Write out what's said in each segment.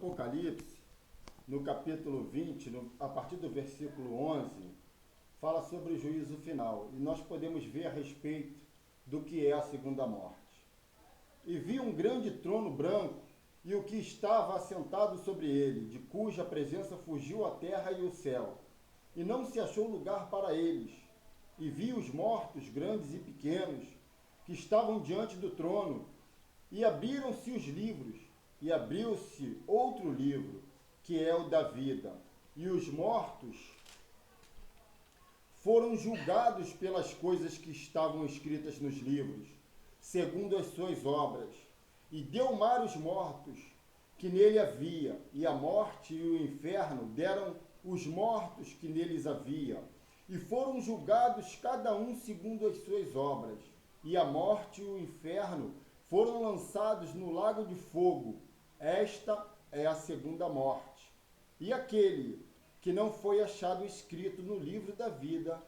Apocalipse, no capítulo 20, a partir do versículo 11, fala sobre o juízo final. E nós podemos ver a respeito do que é a segunda morte. E vi um grande trono branco, e o que estava assentado sobre ele, de cuja presença fugiu a terra e o céu, e não se achou lugar para eles. E vi os mortos, grandes e pequenos, que estavam diante do trono, e abriram-se os livros, e abriu-se outro livro, que é o da vida. E os mortos foram julgados pelas coisas que estavam escritas nos livros, segundo as suas obras. E deu mar os mortos que nele havia, e a morte e o inferno deram os mortos que neles havia, e foram julgados cada um segundo as suas obras. E a morte e o inferno foram lançados no lago de fogo. Esta é a segunda morte. E aquele que não foi achado escrito no livro da vida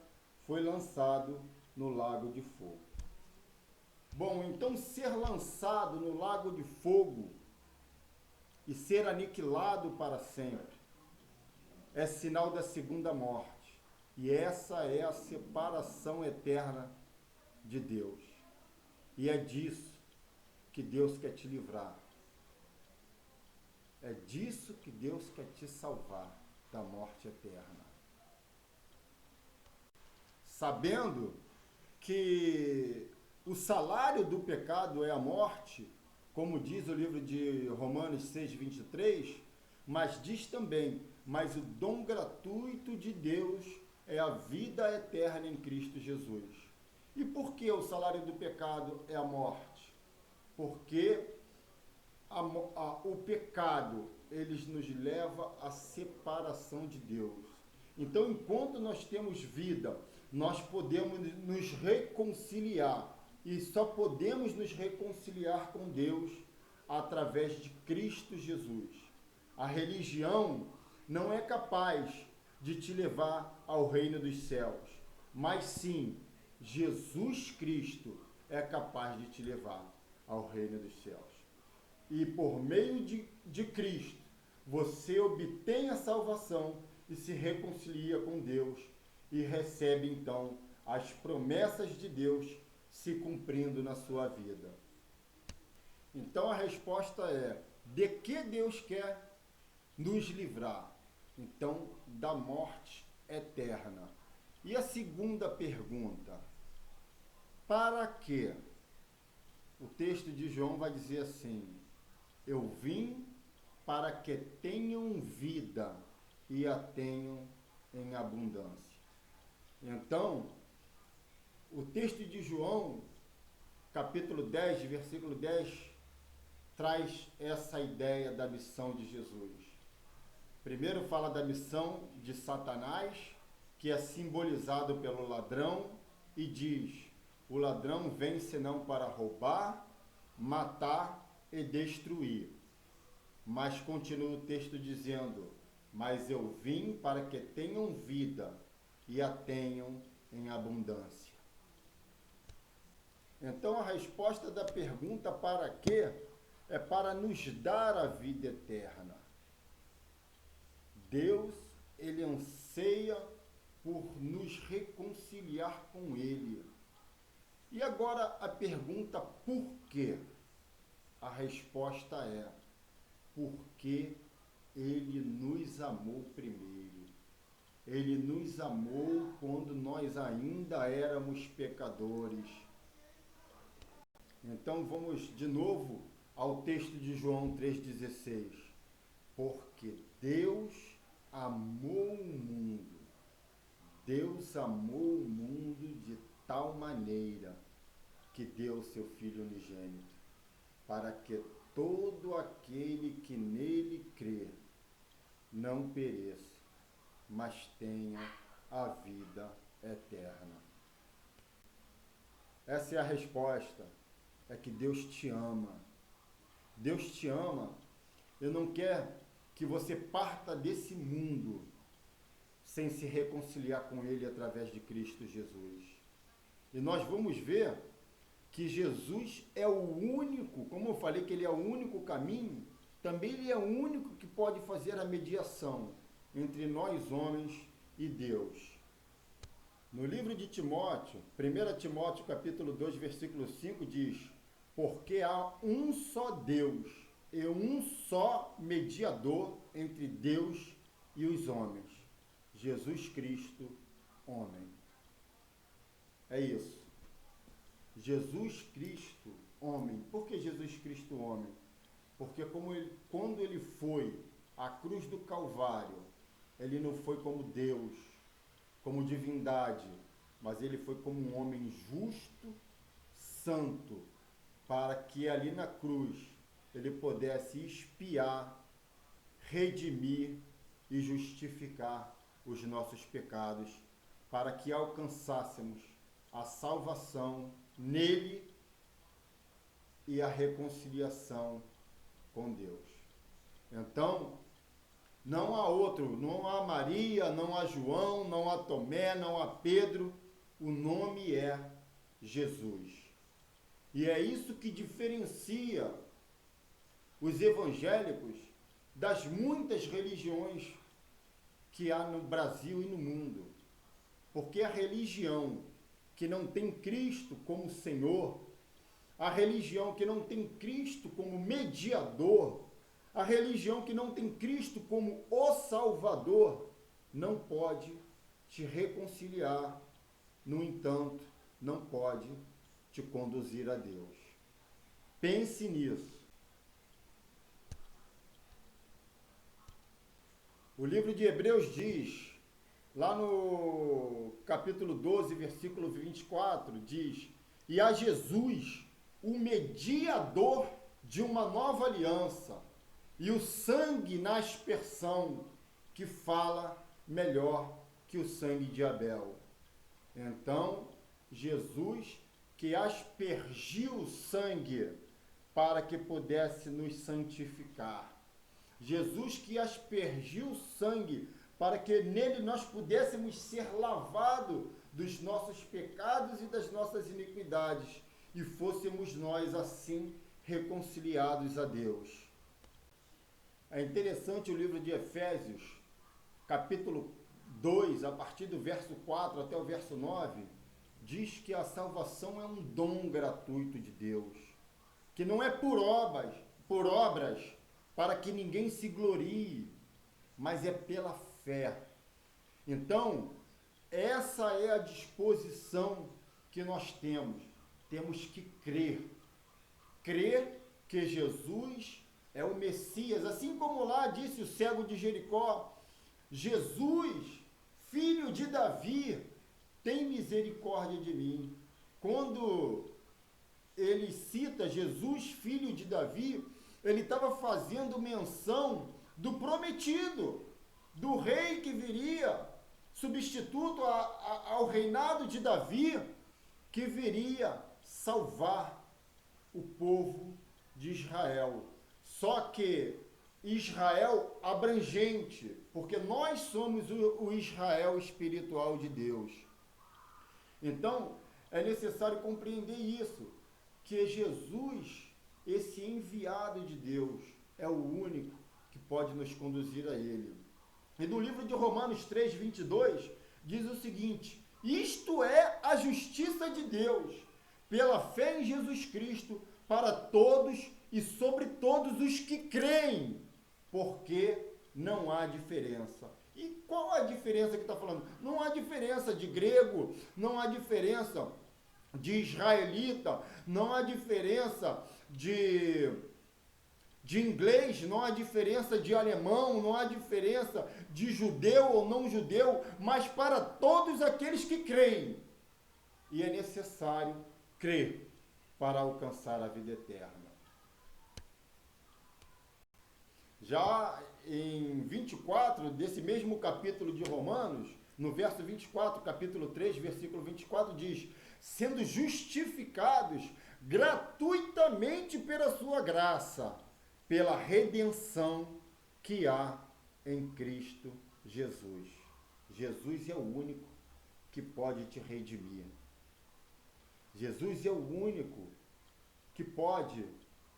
foi lançado no lago de fogo. Bom, então ser lançado no lago de fogo e ser aniquilado para sempre é sinal da segunda morte. E essa é a separação eterna de Deus. E é disso que Deus quer te livrar. É disso que Deus quer te salvar, da morte eterna. Sabendo que o salário do pecado é a morte, como diz o livro de Romanos 6:23, mas diz também, mas o dom gratuito de Deus é a vida eterna em Cristo Jesus. E por que o salário do pecado é a morte? Porque o pecado, ele nos leva à separação de Deus. Então, enquanto nós temos vida, nós podemos nos reconciliar. E só podemos nos reconciliar com Deus através de Cristo Jesus. A religião não é capaz de te levar ao reino dos céus, mas sim, Jesus Cristo é capaz de te levar ao reino dos céus. E por meio de Cristo, você obtém a salvação e se reconcilia com Deus e recebe então as promessas de Deus se cumprindo na sua vida. Então a resposta é: de que Deus quer nos livrar? Então, da morte eterna. E a segunda pergunta: para quê? O texto de João vai dizer assim: eu vim para que tenham vida e a tenham em abundância. Então, o texto de João, capítulo 10, versículo 10, traz essa ideia da missão de Jesus. Primeiro fala da missão de Satanás, que é simbolizado pelo ladrão, e diz: o ladrão vem senão para roubar, matar e destruir. Mas continua o texto dizendo: mas eu vim para que tenham vida e a tenham em abundância. Então a resposta da pergunta para quê é para nos dar a vida eterna. Deus, ele anseia por nos reconciliar com ele. E agora a pergunta por quê? A resposta é: porque ele nos amou primeiro. Ele nos amou quando nós ainda éramos pecadores. Então vamos de novo ao texto de João 3,16. Porque Deus amou o mundo. Deus amou o mundo de tal maneira que deu o seu Filho unigênito, para que todo aquele que nele crê não pereça, mas tenha a vida eterna. Essa é a resposta, é que Deus te ama. Deus te ama e não quer que você parta desse mundo sem se reconciliar com ele através de Cristo Jesus. E nós vamos ver que Jesus é o único, como eu falei que ele é o único caminho, também ele é o único que pode fazer a mediação entre nós homens e Deus. No livro de Timóteo, 1 Timóteo capítulo 2, versículo 5 diz: porque há um só Deus e um só mediador entre Deus e os homens, Jesus Cristo, homem. É isso. Jesus Cristo, homem. Por que Jesus Cristo, homem? Porque quando ele foi à cruz do Calvário, ele não foi como Deus, como divindade, mas ele foi como um homem justo, santo, para que ali na cruz ele pudesse expiar, redimir e justificar os nossos pecados, para que alcançássemos a salvação nele e a reconciliação com Deus. Então, não há outro, não há Maria, não há João, não há Tomé, não há Pedro, o nome é Jesus. E é isso que diferencia os evangélicos das muitas religiões que há no Brasil e no mundo. Porque a religião que não tem Cristo como Senhor, a religião que não tem Cristo como mediador, a religião que não tem Cristo como o Salvador, não pode te reconciliar, no entanto, não pode te conduzir a Deus. Pense nisso. O livro de Hebreus diz, lá no capítulo 12, versículo 24, diz: e a Jesus, o mediador de uma nova aliança, e o sangue na aspersão, que fala melhor que o sangue de Abel. Então, Jesus, que aspergiu o sangue para que pudesse nos santificar. Jesus que aspergiu o sangue para que nele nós pudéssemos ser lavados dos nossos pecados e das nossas iniquidades e fôssemos nós assim reconciliados a Deus. É interessante o livro de Efésios, capítulo 2, a partir do verso 4 até o verso 9, diz que a salvação é um dom gratuito de Deus, que não é por obras, para que ninguém se glorie, mas é pela fé. Então, essa é a disposição que nós temos. Temos que crer. Crer que Jesus é o Messias, assim como lá disse o cego de Jericó: Jesus, filho de Davi, tem misericórdia de mim. Quando ele cita Jesus, filho de Davi, ele estava fazendo menção do prometido, do rei que viria, substituto ao reinado de Davi, que viria salvar o povo de Israel. Só que Israel abrangente, porque nós somos o Israel espiritual de Deus. Então, é necessário compreender isso, que Jesus, esse enviado de Deus, é o único que pode nos conduzir a ele. E no livro de Romanos 3, 22, diz o seguinte: isto é a justiça de Deus, pela fé em Jesus Cristo, para todos e sobre todos os que creem, porque não há diferença. E qual a diferença que está falando? Não há diferença de grego, não há diferença de israelita, não há diferença de inglês, não há diferença de alemão, não há diferença de judeu ou não judeu, mas para todos aqueles que creem. E é necessário crer para alcançar a vida eterna. Já em 24, desse mesmo capítulo de Romanos, no verso 24, capítulo 3, versículo 24, diz: sendo justificados gratuitamente pela sua graça, pela redenção que há em Cristo Jesus. Jesus é o único que pode te redimir. Jesus é o único que pode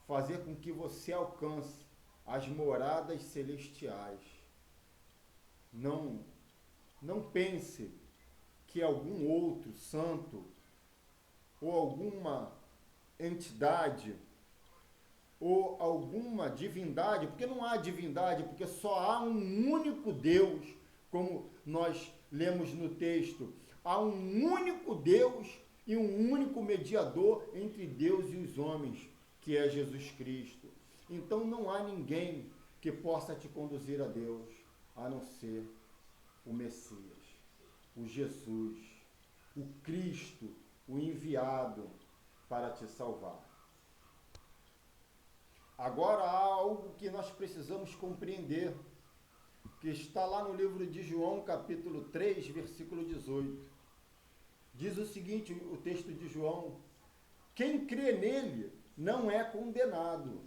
fazer com que você alcance as moradas celestiais. Não pense que algum outro santo ou alguma entidade ou alguma divindade, porque não há divindade, porque só há um único Deus, como nós lemos no texto. Há um único Deus e um único mediador entre Deus e os homens, que é Jesus Cristo. Então não há ninguém que possa te conduzir a Deus, a não ser o Messias, o Jesus, o Cristo, o enviado para te salvar. Agora há algo que nós precisamos compreender, que está lá no livro de João, capítulo 3, versículo 18. Diz o seguinte, o texto de João: quem crê nele não é condenado,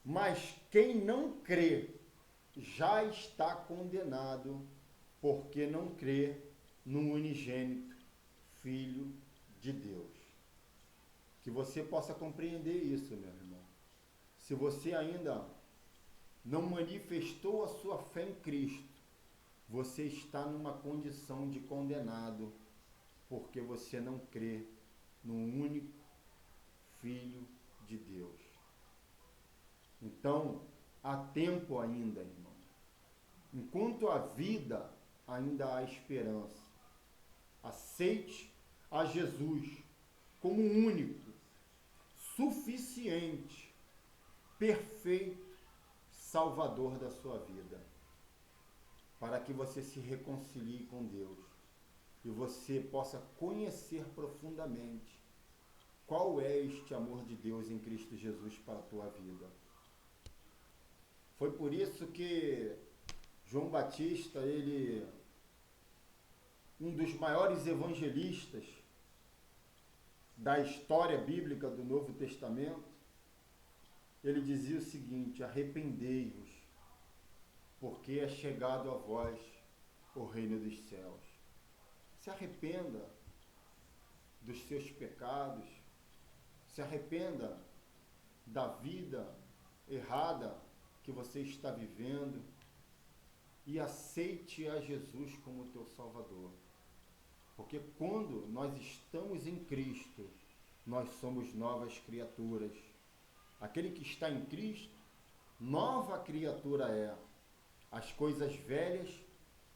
mas quem não crê já está condenado, porque não crê no unigênito Filho de Deus. Que você possa compreender isso, meu irmão. Se você ainda não manifestou a sua fé em Cristo, você está numa condição de condenado, porque você não crê no único Filho de Deus. Então, há tempo ainda, irmão. Enquanto há vida, ainda há esperança. Aceite a Jesus como único, suficiente, perfeito Salvador da sua vida, para que você se reconcilie com Deus e você possa conhecer profundamente qual é este amor de Deus em Cristo Jesus para a tua vida. Foi por isso que João Batista, um dos maiores evangelistas da história bíblica do Novo Testamento, ele dizia o seguinte: arrependei-vos, porque é chegado a vós o reino dos céus. Se arrependa dos seus pecados, se arrependa da vida errada que você está vivendo e aceite a Jesus como teu Salvador. Porque quando nós estamos em Cristo, nós somos novas criaturas. Aquele que está em Cristo, nova criatura é. As coisas velhas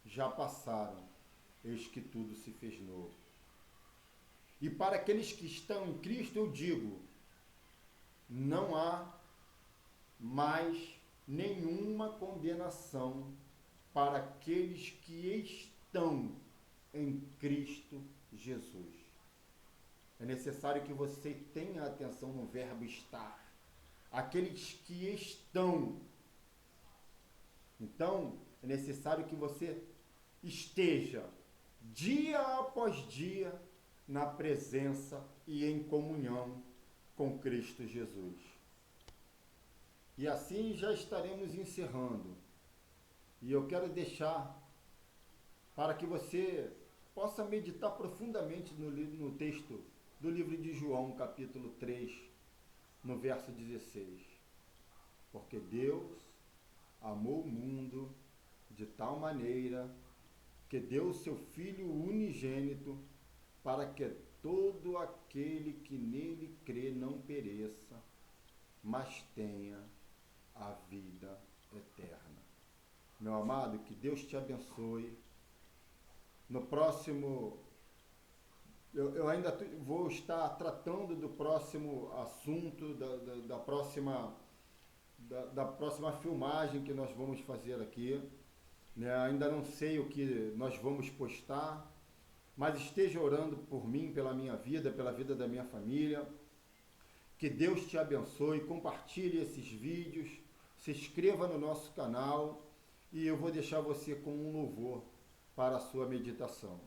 já passaram, eis que tudo se fez novo. E para aqueles que estão em Cristo, eu digo, não há mais nenhuma condenação para aqueles que estão em Cristo Jesus. É necessário que você tenha atenção no verbo estar. Aqueles que estão. Então, é necessário que você esteja dia após dia na presença e em comunhão com Cristo Jesus. E assim já estaremos encerrando. E eu quero deixar para que você possa meditar profundamente no texto do livro de João, capítulo 3, no verso 16. Porque Deus amou o mundo de tal maneira que deu o seu Filho unigênito para que todo aquele que nele crê não pereça, mas tenha a vida eterna. Meu amado, que Deus te abençoe. No próximo, eu ainda vou estar tratando do próximo assunto, da próxima filmagem que nós vamos fazer aqui. Né? Ainda não sei o que nós vamos postar, mas esteja orando por mim, pela minha vida, pela vida da minha família. Que Deus te abençoe, compartilhe esses vídeos, se inscreva no nosso canal e eu vou deixar você com um louvor para a sua meditação.